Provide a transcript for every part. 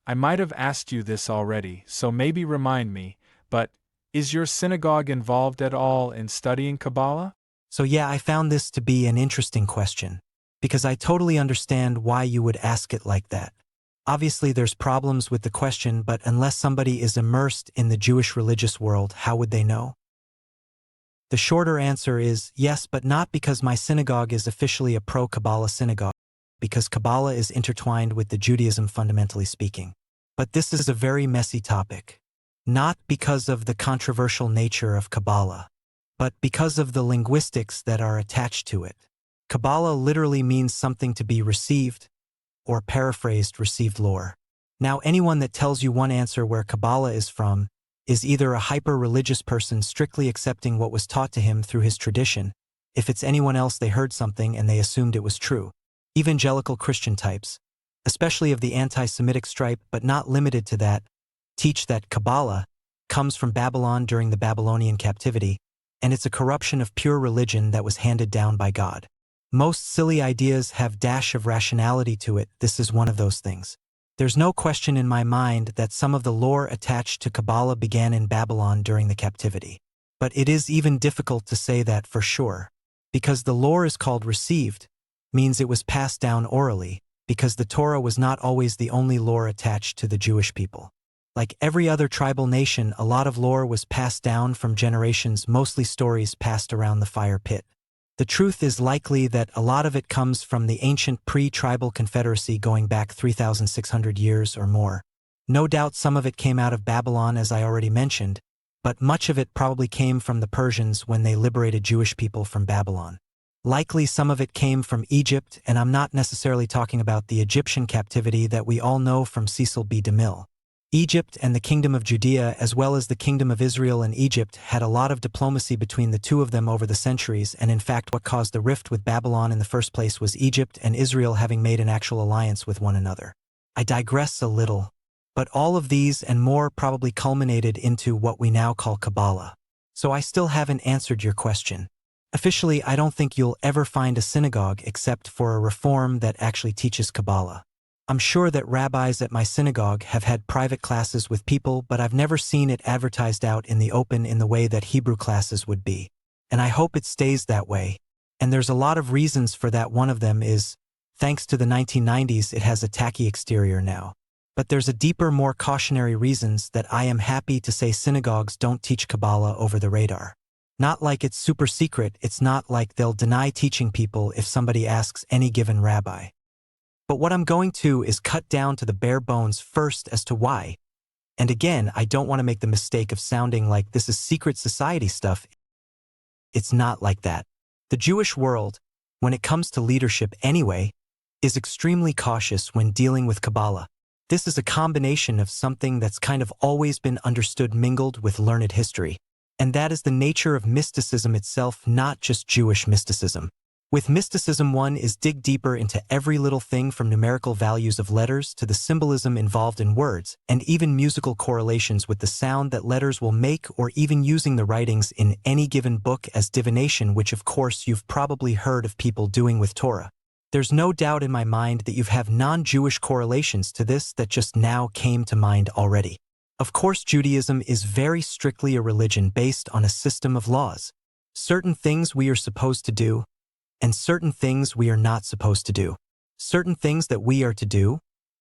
I might have asked you this already, so maybe remind me, but is your synagogue involved at all in studying Kabbalah? So yeah, I found this to be an interesting question, because I totally understand why you would ask it like that. Obviously there's problems with the question, but unless somebody is immersed in the Jewish religious world, how would they know? The shorter answer is yes, but not because my synagogue is officially a pro-Kabbalah synagogue, because Kabbalah is intertwined with the Judaism fundamentally speaking. But this is a very messy topic. Not because of the controversial nature of Kabbalah, but because of the linguistics that are attached to it. Kabbalah literally means something to be received, or paraphrased, received lore. Now anyone that tells you one answer where Kabbalah is from is either a hyper-religious person strictly accepting what was taught to him through his tradition. If it's anyone else, they heard something and they assumed it was true. Evangelical Christian types, especially of the anti-Semitic stripe but not limited to that, teach that Kabbalah comes from Babylon during the Babylonian captivity, and it's a corruption of pure religion that was handed down by God. Most silly ideas have dash of rationality to it. This is one of those things. There's no question in my mind that some of the lore attached to Kabbalah began in Babylon during the captivity. But it is even difficult to say that for sure, because the lore is called received, means it was passed down orally, because the Torah was not always the only lore attached to the Jewish people. Like every other tribal nation, a lot of lore was passed down from generations, mostly stories passed around the fire pit. The truth is likely that a lot of it comes from the ancient pre-tribal confederacy going back 3,600 years or more. No doubt some of it came out of Babylon, as I already mentioned, but much of it probably came from the Persians when they liberated Jewish people from Babylon. Likely some of it came from Egypt, and I'm not necessarily talking about the Egyptian captivity that we all know from Cecil B. DeMille. Egypt and the Kingdom of Judea, as well as the Kingdom of Israel and Egypt, had a lot of diplomacy between the two of them over the centuries, and in fact what caused the rift with Babylon in the first place was Egypt and Israel having made an actual alliance with one another. I digress a little, but all of these and more probably culminated into what we now call Kabbalah. So I still haven't answered your question. Officially, I don't think you'll ever find a synagogue except for a reform that actually teaches Kabbalah. I'm sure that rabbis at my synagogue have had private classes with people, but I've never seen it advertised out in the open in the way that Hebrew classes would be. And I hope it stays that way. And there's a lot of reasons for that. One of them is, thanks to the 1990s, it has a tacky exterior now. But there's a deeper, more cautionary reasons that I am happy to say synagogues don't teach Kabbalah over the radar. Not like it's super secret, it's not like they'll deny teaching people if somebody asks any given rabbi. But what I'm going to is cut down to the bare bones first as to why. And again, I don't want to make the mistake of sounding like this is secret society stuff. It's not like that. The Jewish world, when it comes to leadership anyway, is extremely cautious when dealing with Kabbalah. This is a combination of something that's kind of always been understood mingled with learned history. And that is the nature of mysticism itself, not just Jewish mysticism. With mysticism, one is dig deeper into every little thing from numerical values of letters to the symbolism involved in words, and even musical correlations with the sound that letters will make, or even using the writings in any given book as divination, which of course you've probably heard of people doing with Torah. There's no doubt in my mind that you have non-Jewish correlations to this that just now came to mind already. Of course, Judaism is very strictly a religion based on a system of laws. Certain things we are supposed to do, and certain things we are not supposed to do. Certain things that we are to do,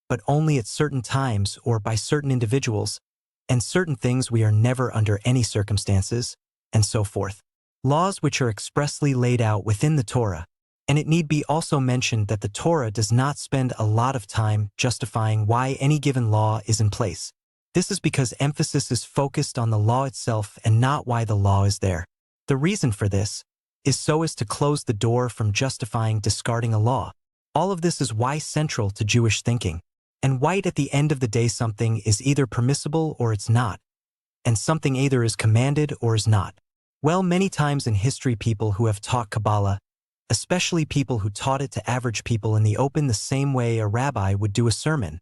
but only at certain times or by certain individuals, and certain things we are never under any circumstances, and so forth. Laws which are expressly laid out within the Torah, and it need be also mentioned that the Torah does not spend a lot of time justifying why any given law is in place. This is because emphasis is focused on the law itself and not why the law is there. The reason for this is so as to close the door from justifying discarding a law. All of this is why central to Jewish thinking. And why at the end of the day something is either permissible or it's not, and something either is commanded or is not. Well, many times in history people who have taught Kabbalah, especially people who taught it to average people in the open the same way a rabbi would do a sermon,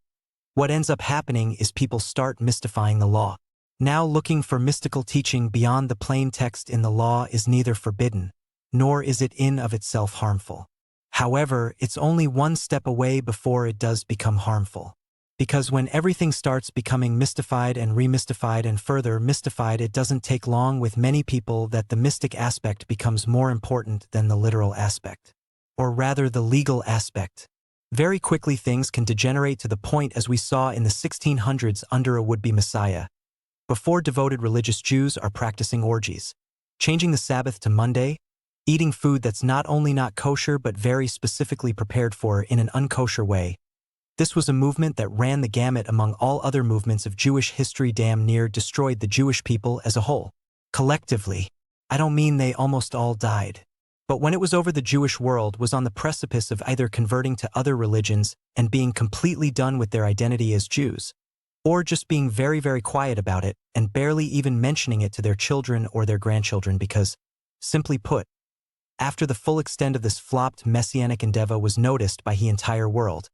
what ends up happening is people start mystifying the law. Now looking for mystical teaching beyond the plain text in the law is neither forbidden, nor is it in of itself harmful. However, it's only one step away before it does become harmful. Because when everything starts becoming mystified and remystified and further mystified, it doesn't take long with many people that the mystic aspect becomes more important than the literal aspect. Or rather, the legal aspect. Very quickly things can degenerate to the point as we saw in the 1600s under a would-be messiah. Before devoted religious Jews are practicing orgies, changing the Sabbath to Monday, eating food that's not only not kosher but very specifically prepared for in an unkosher way. This was a movement that ran the gamut among all other movements of Jewish history, damn near destroyed the Jewish people as a whole. Collectively, I don't mean they almost all died. But when it was over, the Jewish world was on the precipice of either converting to other religions and being completely done with their identity as Jews, or just being very, very quiet about it and barely even mentioning it to their children or their grandchildren because, simply put, after the full extent of this flopped messianic endeavor was noticed by the entire world,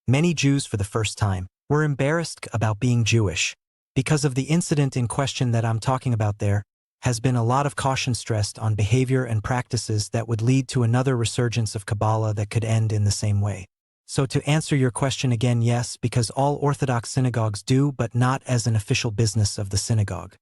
many Jews for the first time were embarrassed about being Jewish. Because of the incident in question that I'm talking about, there has been a lot of caution stressed on behavior and practices that would lead to another resurgence of Kabbalah that could end in the same way. So to answer your question again, yes, because all Orthodox synagogues do, but not as an official business of the synagogue.